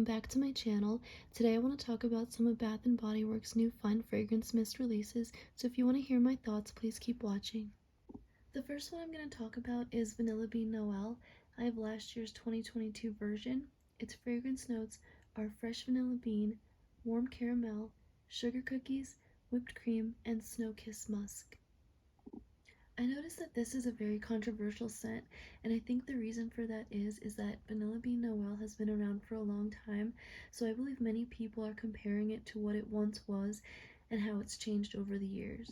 welcome back to my channel. Today I want to talk about some of Bath & Body Works' new fine fragrance mist releases, so if you want to hear my thoughts, please keep watching. The first one I'm going to talk about is Vanilla Bean Noel. I have last year's 2022 version. Its fragrance notes are fresh vanilla bean, warm caramel, sugar cookies, whipped cream, and snow kiss musk. I noticed that this is a very controversial scent, and I think the reason for that is that Vanilla Bean Noel has been around for a long time, so I believe many people are comparing it to what it once was and how it's changed over the years.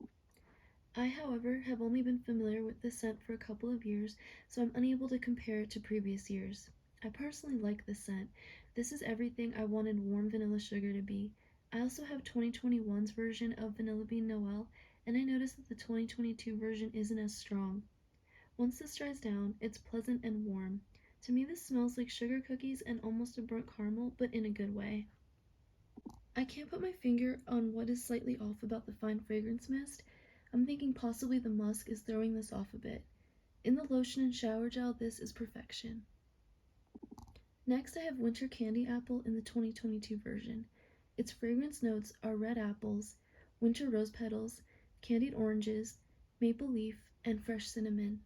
I, however, have only been familiar with this scent for a couple of years, so I'm unable to compare it to previous years. I personally like this scent. This is everything I wanted warm vanilla sugar to be. I also have 2021's version of Vanilla Bean Noel, and I noticed that the 2022 version isn't as strong. Once this dries down, it's pleasant and warm. To me, this smells like sugar cookies and almost a burnt caramel, but in a good way. I can't put my finger on what is slightly off about the fine fragrance mist. I'm thinking possibly the musk is throwing this off a bit. In the lotion and shower gel, this is perfection. Next, I have Winter Candy Apple in the 2022 version. Its fragrance notes are red apples, winter rose petals, candied oranges, maple leaf, and fresh cinnamon.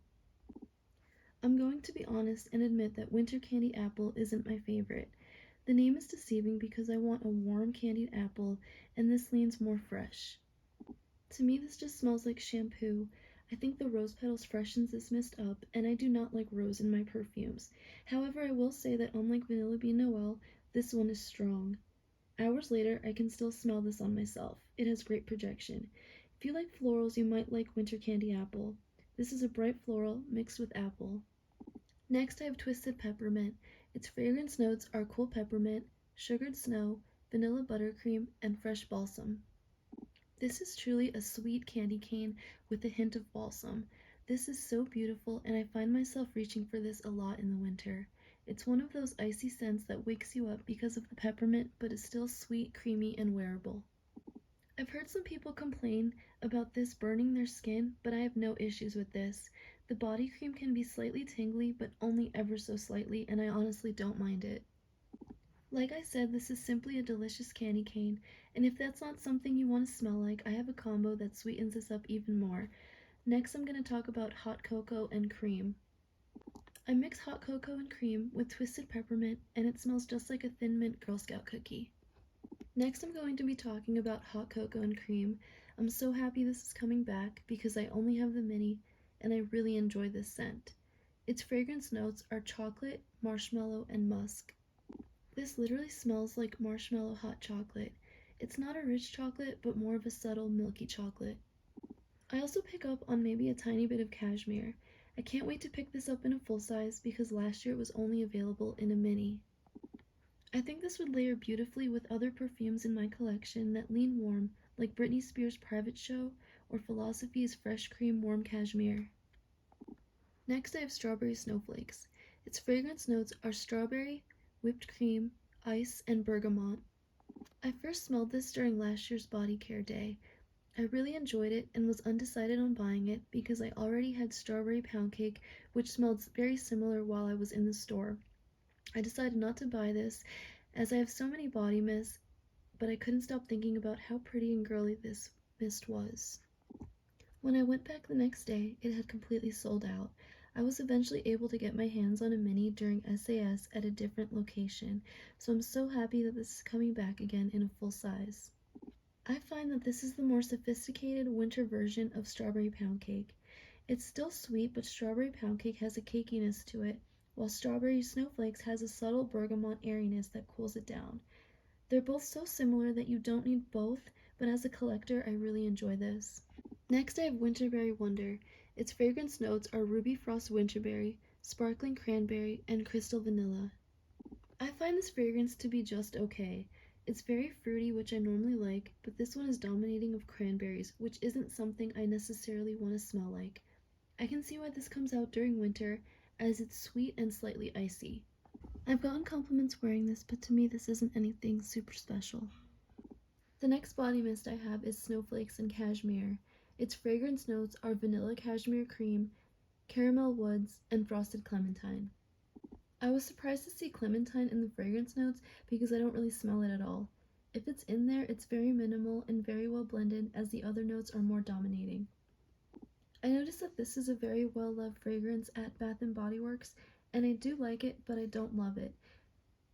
I'm going to be honest and admit that Winter Candy Apple isn't my favorite. The name is deceiving because I want a warm candied apple, and this leans more fresh. To me, this just smells like shampoo. I think the rose petals freshens this mist up, and I do not like rose in my perfumes. However, I will say that unlike Vanilla Bean Noel, this one is strong. Hours later, I can still smell this on myself. It has great projection. If you like florals, you might like Winter Candy Apple. This is a bright floral mixed with apple. Next, I have Twisted Peppermint. Its fragrance notes are cool peppermint, sugared snow, vanilla buttercream, and fresh balsam. This is truly a sweet candy cane with a hint of balsam. This is so beautiful, and I find myself reaching for this a lot in the winter. It's one of those icy scents that wakes you up because of the peppermint, but is still sweet, creamy, and wearable. I've heard some people complain about this burning their skin, but I have no issues with this. The body cream can be slightly tingly, but only ever so slightly, and I honestly don't mind it. Like I said, this is simply a delicious candy cane, and if that's not something you want to smell like, I have a combo that sweetens this up even more. Next, I'm going to talk about hot cocoa and cream. I mix hot cocoa and cream with twisted peppermint, and it smells just like a Thin Mint Girl Scout cookie. Next, I'm going to be talking about hot cocoa and cream. I'm so happy this is coming back because I only have the mini, and I really enjoy this scent. Its fragrance notes are chocolate, marshmallow, and musk. This literally smells like marshmallow hot chocolate. It's not a rich chocolate, but more of a subtle milky chocolate. I also pick up on maybe a tiny bit of cashmere. I can't wait to pick this up in a full size because last year it was only available in a mini. I think this would layer beautifully with other perfumes in my collection that lean warm, like Britney Spears' Private Show or Philosophy's Fresh Cream Warm Cashmere. Next, I have Strawberry Snowflakes. Its fragrance notes are strawberry, whipped cream, ice, and bergamot. I first smelled this during last year's body care day. I really enjoyed it and was undecided on buying it because I already had strawberry pound cake, which smelled very similar while I was in the store. I decided not to buy this as I have so many body mists, but I couldn't stop thinking about how pretty and girly this mist was. When I went back the next day, it had completely sold out. I was eventually able to get my hands on a mini during SAS at a different location, so I'm so happy that this is coming back again in a full size. I find that this is the more sophisticated winter version of Strawberry Pound Cake. It's still sweet, but Strawberry Pound Cake has a cakiness to it, while Strawberry Snowflakes has a subtle bergamot airiness that cools it down. They're both so similar that you don't need both, but as a collector, I really enjoy this. Next, I have Winterberry Wonder. Its fragrance notes are Ruby Frost Winterberry, Sparkling Cranberry, and Crystal Vanilla. I find this fragrance to be just okay. It's very fruity, which I normally like, but this one is dominating of cranberries, which isn't something I necessarily want to smell like. I can see why this comes out during winter, as it's sweet and slightly icy. I've gotten compliments wearing this, but to me this isn't anything super special. The next body mist I have is Snowflakes and Cashmere. Its fragrance notes are vanilla cashmere cream, caramel woods, and frosted clementine. I was surprised to see clementine in the fragrance notes because I don't really smell it at all. If it's in there, it's very minimal and very well blended as the other notes are more dominating. I noticed that this is a very well-loved fragrance at Bathandbodyworks, and I do like it, but I don't love it.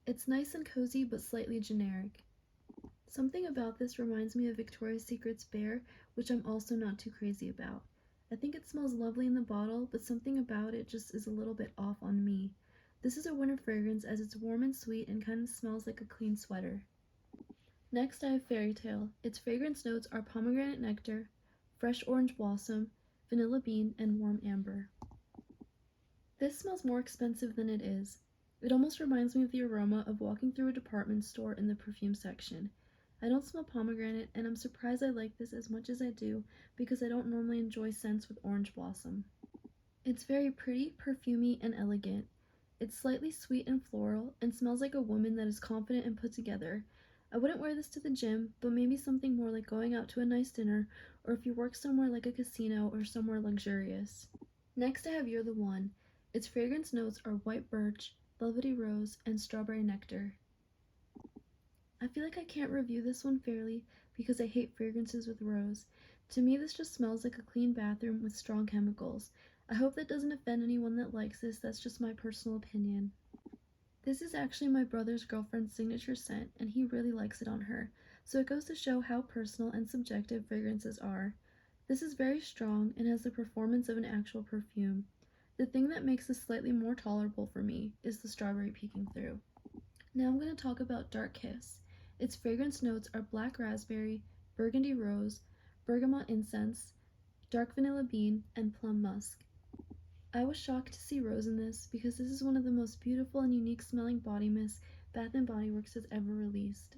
It's nice and cozy, but slightly generic. Something about this reminds me of Victoria's Secret's Bear, which I'm also not too crazy about. I think it smells lovely in the bottle, but something about it just is a little bit off on me. This is a winter fragrance as it's warm and sweet and kind of smells like a clean sweater. Next I have Fairy Tale. Its fragrance notes are pomegranate nectar, fresh orange blossom, vanilla bean, and warm amber. This smells more expensive than it is. It almost reminds me of the aroma of walking through a department store in the perfume section. I don't smell pomegranate, and I'm surprised I like this as much as I do because I don't normally enjoy scents with orange blossom. It's very pretty, perfumey, and elegant. It's slightly sweet and floral and smells like a woman that is confident and put together. I wouldn't wear this to the gym, but maybe something more like going out to a nice dinner or if you work somewhere like a casino or somewhere luxurious. Next I have Youre the One. Its fragrance notes are white birch, velvety rose, and strawberry nectar. I feel like I can't review this one fairly because I hate fragrances with rose. To me this just smells like a clean bathroom with strong chemicals. I hope that doesn't offend anyone that likes this, that's just my personal opinion. This is actually my brother's girlfriend's signature scent, and he really likes it on her, so it goes to show how personal and subjective fragrances are. This is very strong and has the performance of an actual perfume. The thing that makes this slightly more tolerable for me is the strawberry peeking through. Now I'm going to talk about Dark Kiss. Its fragrance notes are black raspberry, burgundy rose, bergamot incense, dark vanilla bean, and plum musk. I was shocked to see rose in this because this is one of the most beautiful and unique smelling body mists Bath & Body Works has ever released.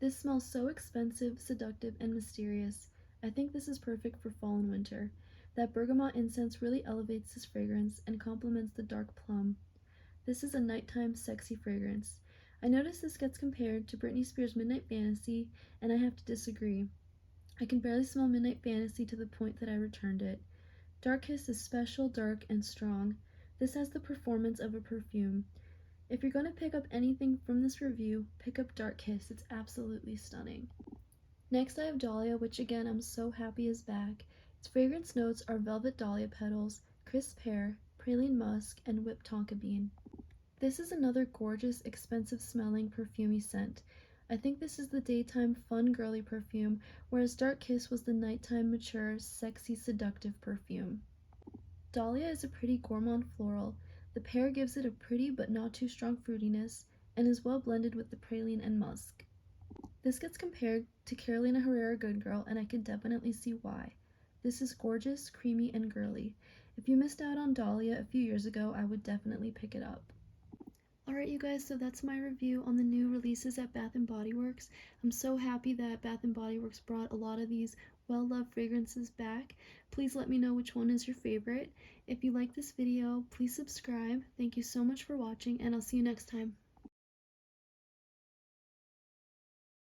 This smells so expensive, seductive, and mysterious. I think this is perfect for fall and winter. That bergamot incense really elevates this fragrance and complements the dark plum. This is a nighttime sexy fragrance. I noticed this gets compared to Britney Spears' Midnight Fantasy, and I have to disagree. I can barely smell Midnight Fantasy to the point that I returned it. Dark Kiss is special, dark, and strong. This has the performance of a perfume. If you're going to pick up anything from this review, pick up Dark Kiss. It's absolutely stunning. Next I have Dahlia, which again I'm so happy is back. Its fragrance notes are velvet dahlia petals, crisp pear, praline musk, and whipped tonka bean. This is another gorgeous, expensive smelling, perfumey scent. I think this is the daytime fun girly perfume, whereas Dark Kiss was the nighttime mature, sexy, seductive perfume. Dahlia is a pretty gourmand floral. The pear gives it a pretty but not too strong fruitiness, and is well blended with the praline and musk. This gets compared to Carolina Herrera Good Girl, and I can definitely see why. This is gorgeous, creamy, and girly. If you missed out on Dahlia a few years ago, I would definitely pick it up. Alright you guys, so that's my review on the new releases at Bath & Body Works. I'm so happy that Bath & Body Works brought a lot of these well-loved fragrances back. Please let me know which one is your favorite. If you like this video, please subscribe. Thank you so much for watching, and I'll see you next time.